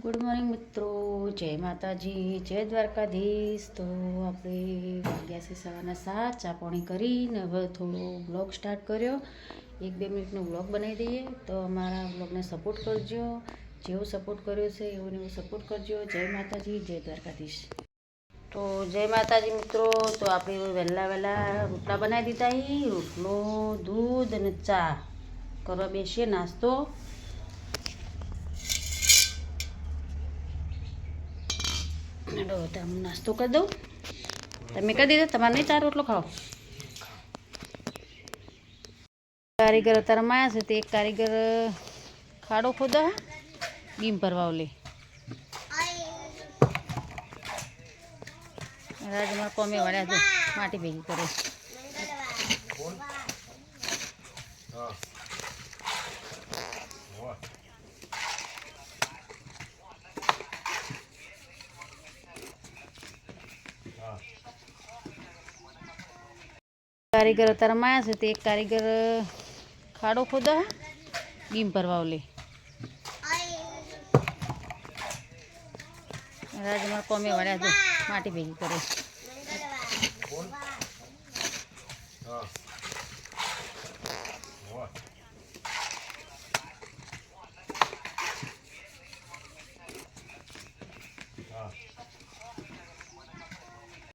Good morning મિત્રો, જય માતાજી, જય દ્વારકાધીશ। તો આપણે વાગ્યા છે સવારના 7, ચા પાણી કરીને હવે થોડો બ્લોગ સ્ટાર્ટ કર્યો। 1-2 મિનિટનો બ્લોગ બનાવી દઈએ તો અમારા બ્લોગને સપોર્ટ કરજો। જેવો સપોર્ટ કર્યો છે એવો સપોર્ટ કરજો। જય માતાજી, જય દ્વારકાધીશ। તો જય માતાજી મિત્રો, તો આપણે વહેલા રોટલા બનાવી દીધા। રોટલો, દૂધ અને ચા કરવા બેસીએ નાસ્તો। તમે નાસ્તો કરી દઉં, તમે કરી દીધો, તમારે નહીં ચાર રોટલો ખાઓ। કારીગર અત્યારે માયા છે, તે એક કારીગર ખાડો ખોદા બીમ ભરવા લે રાજમાં કોમે વાળ્યા તો માટી ભેગી કરે। કારીગર અત્યારે માયા છે, તે એક કારીગર ખાડો ખોદા બીમ ભરવા લે રાજમાં કોમે વાળ્યા તો માટી ભેગી કરે।